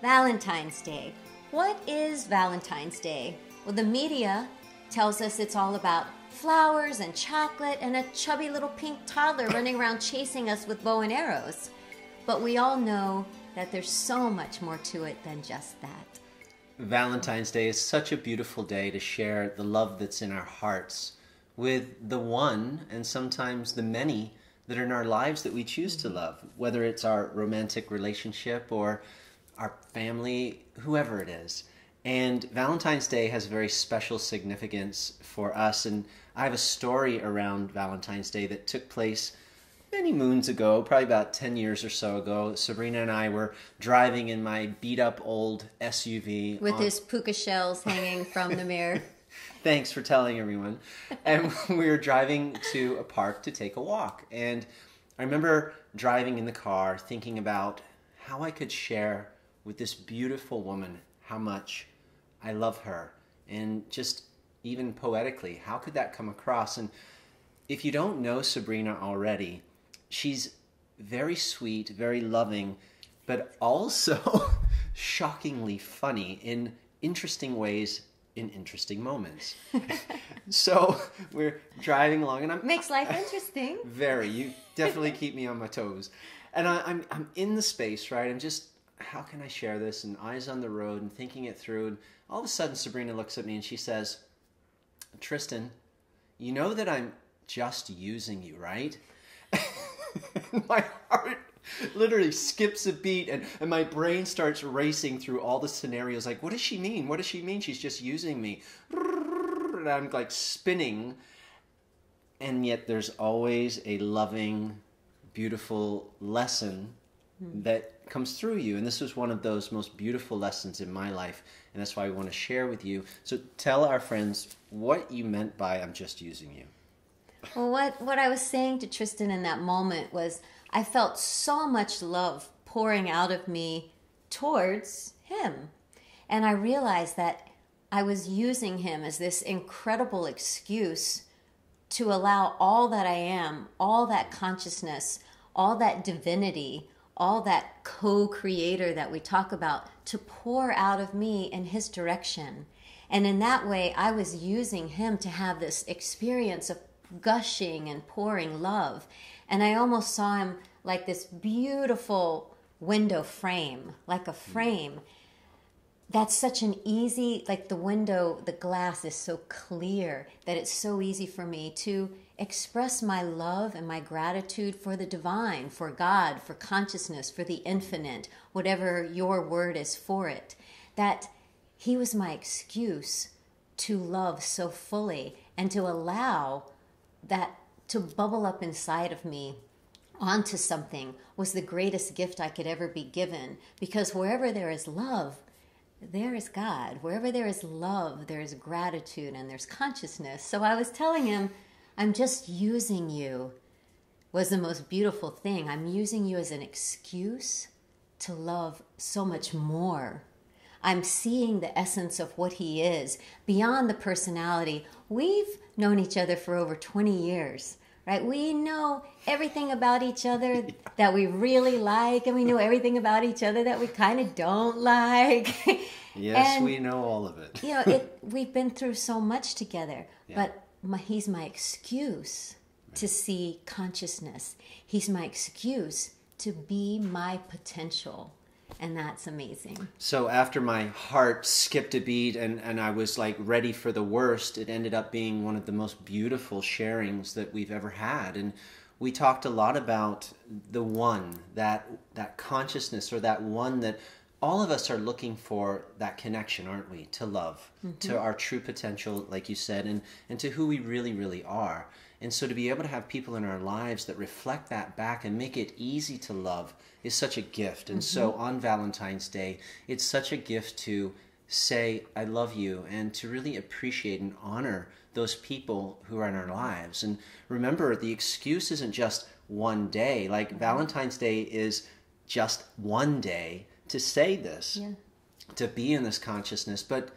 Valentine's Day. What is Valentine's Day? Well, the media tells us it's all about flowers and chocolate and a chubby little pink toddler running around chasing us with bow and arrows. But we all know that there's so much more to it than just that. Valentine's Day is such a beautiful day to share the love that's in our hearts with the one and sometimes the many that are in our lives that we choose to love, whether it's our romantic relationship or our family, whoever it is. And Valentine's Day has very special significance for us. And I have a story around Valentine's Day that took place many moons ago, probably about 10 years or so ago. Sabrina and I were driving in my beat-up old SUV. With his puka shells hanging from the mirror. Thanks for telling everyone. And we were driving to a park to take a walk. And I remember driving in the car thinking about how I could share with this beautiful woman how much I love her. And just even poetically, how could that come across? And if you don't know Sabrina already, she's very sweet, very loving, but also shockingly funny in interesting ways in interesting moments. So we're driving along, and I'm makes life interesting. Very. You definitely keep me on my toes. And I'm in the space, right? I'm just, how can I share this? And eyes on the road and thinking it through. And all of a sudden, Sabrina looks at me and she says, "Tristan, you know that I'm just using you, right?" My heart literally skips a beat, and my brain starts racing through all the scenarios. Like, what does she mean? What does she mean? She's just using me. And I'm like spinning. And yet there's always a loving, beautiful lesson that comes through you. And this was one of those most beautiful lessons in my life. And that's why I want to share with you. So tell our friends what you meant by "I'm just using you." Well, what I was saying to Tristan in that moment was I felt so much love pouring out of me towards him. And I realized that I was using him as this incredible excuse to allow all that I am, all that consciousness, all that divinity, all that co-creator that we talk about to pour out of me in his direction. And in that way, I was using him to have this experience of gushing and pouring love. And I almost saw him like this beautiful window frame, like a frame. That's such an easy, like the window, the glass is so clear that it's so easy for me to express my love and my gratitude for the divine, for God, for consciousness, for the infinite, whatever your word is for it. That he was my excuse to love so fully and to allow that to bubble up inside of me onto something was the greatest gift I could ever be given. Because wherever there is love, there is God. Wherever there is love, there is gratitude and there's consciousness. So I was telling him, "I'm just using you," was the most beautiful thing. I'm using you as an excuse to love so much more. I'm seeing the essence of what he is beyond the personality. We've known each other for over 20 years, right? We know everything about each other that we really like, and we know everything about each other that we kind of don't like. Yes, and we know all of it. You know, we've been through so much together, but he's my excuse to see consciousness. He's my excuse to be my potential. And that's amazing. So after my heart skipped a beat and I was like ready for the worst, it ended up being one of the most beautiful sharings that we've ever had. And we talked a lot about the one, that consciousness, or that one that all of us are looking for, that connection, aren't we? To love, to our true potential, like you said, and to who we really, really are. And so to be able to have people in our lives that reflect that back and make it easy to love is such a gift. And so on Valentine's Day, it's such a gift to say, "I love you," and to really appreciate and honor those people who are in our lives. And remember, the excuse isn't just one day. Like Valentine's Day is just one day to say this, to be in this consciousness. But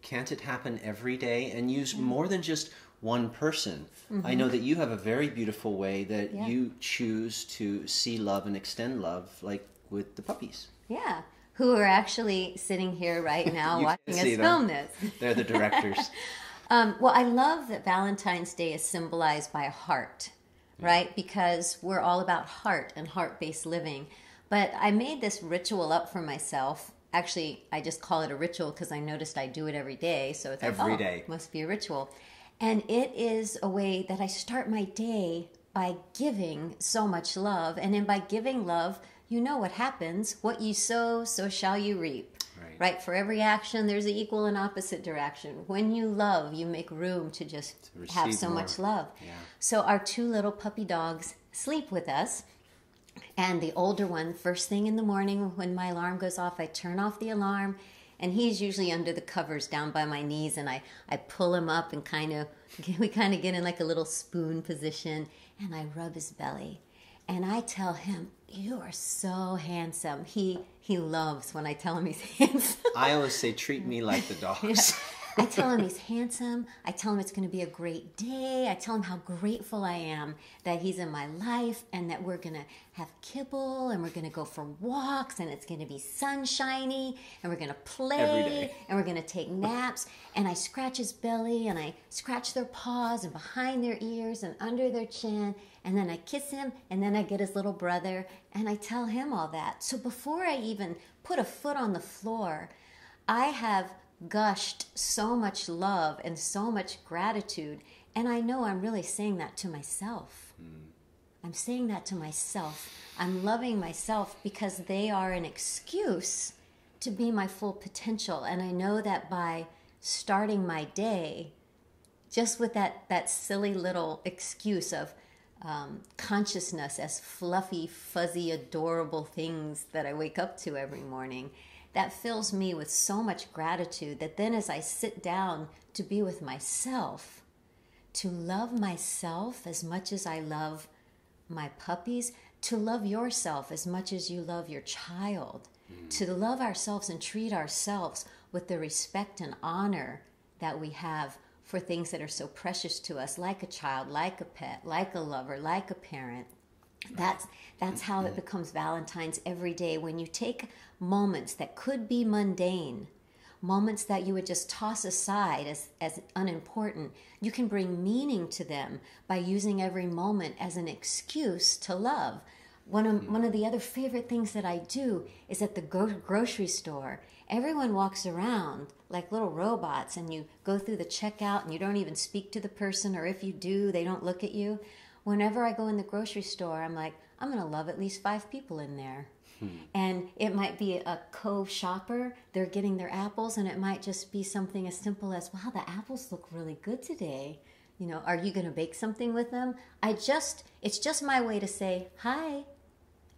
can't it happen every day and use more than just one person? I know that you have a very beautiful way that you choose to see love and extend love, like with the puppies. Yeah. who are actually sitting here right now watching us film this. They're the directors. Well, I love that Valentine's Day is symbolized by a heart, right? Because we're all about heart and heart-based living. But I made this ritual up for myself. Actually, I just call it a ritual because I noticed I do it every day. So it's like, every day. Must be a ritual. And it is a way that I start my day by giving so much love. And then by giving love, you know what happens. What you sow, so shall you reap. Right? For every action, there's an equal and opposite direction. When you love, you make room to just have so much love. Yeah. So our 2 little puppy dogs sleep with us. And the older one, first thing in the morning when my alarm goes off, I turn off the alarm. And he's usually under the covers down by my knees. And I pull him up and we kind of get in like a little spoon position. And I rub his belly. And I tell him, you are so handsome. He loves when I tell him he's handsome. I always say, treat me like the dogs. Yeah. I tell him he's handsome. I tell him it's going to be a great day. I tell him how grateful I am that he's in my life and that we're going to have kibble and we're going to go for walks and it's going to be sunshiny and we're going to play every day. And we're going to take naps. And I scratch his belly and I scratch their paws and behind their ears and under their chin. And then I kiss him and then I get his little brother and I tell him all that. So before I even put a foot on the floor, I have gushed so much love and so much gratitude, and I know I'm really saying that to myself. I'm saying that to myself. I'm loving myself because they are an excuse to be my full potential, and I know that by starting my day just with that silly little excuse of consciousness as fluffy, fuzzy, adorable things that I wake up to every morning, that fills me with so much gratitude that then as I sit down to be with myself, to love myself as much as I love my puppies, to love yourself as much as you love your child, to love ourselves and treat ourselves with the respect and honor that we have for things that are so precious to us, like a child, like a pet, like a lover, like a parent. That's how it becomes Valentine's every day, when you take moments that could be mundane, moments that you would just toss aside as unimportant. You can bring meaning to them by using every moment as an excuse to love. One of the other favorite things that I do is at the grocery store. Everyone walks around like little robots, and you go through the checkout and you don't even speak to the person, or if you do, they don't look at you. Whenever I go in the grocery store, I'm like, I'm going to love at least 5 people in there. And it might be a co-shopper. They're getting their apples, and it might just be something as simple as, wow, the apples look really good today. You know, are you going to bake something with them? It's just my way to say, hi,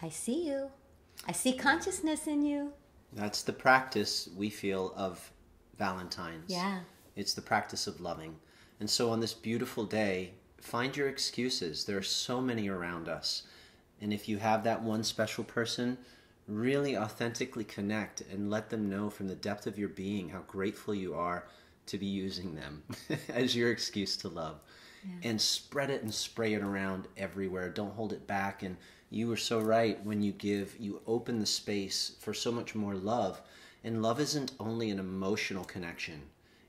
I see you. I see consciousness in you. That's the practice, we feel, of Valentine's. Yeah. It's the practice of loving. And so on this beautiful day, find your excuses. There are so many around us. And if you have that one special person, really authentically connect and let them know from the depth of your being how grateful you are to be using them as your excuse to love. Yeah. And spread it and spray it around everywhere. Don't hold it back. And you were so right. When you give, you open the space for so much more love. And love isn't only an emotional connection.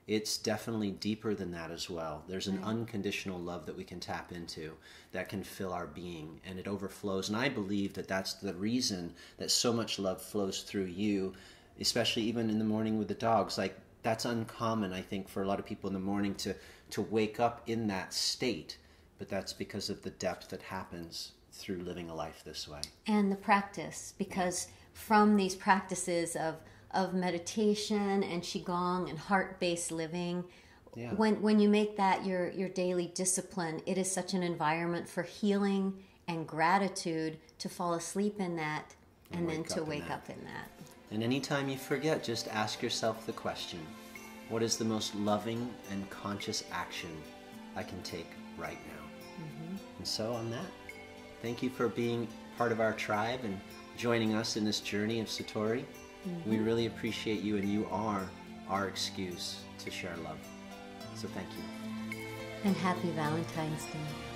It's definitely deeper than that as well. There's an unconditional love that we can tap into that can fill our being, and it overflows. And I believe that that's the reason that so much love flows through you, especially even in the morning with the dogs. Like, that's uncommon, I think, for a lot of people in the morning to wake up in that state. But that's because of the depth that happens through living a life this way. And the practice, because from these practices of meditation and qigong and heart-based living, when you make that your daily discipline, it is such an environment for healing and gratitude to fall asleep in that and then to wake up in that. And anytime you forget, just ask yourself the question, what is the most loving and conscious action I can take right now? And so on that, thank you for being part of our tribe and joining us in this journey of Satori. We really appreciate you, and you are our excuse to share love. So thank you. And happy Valentine's Day.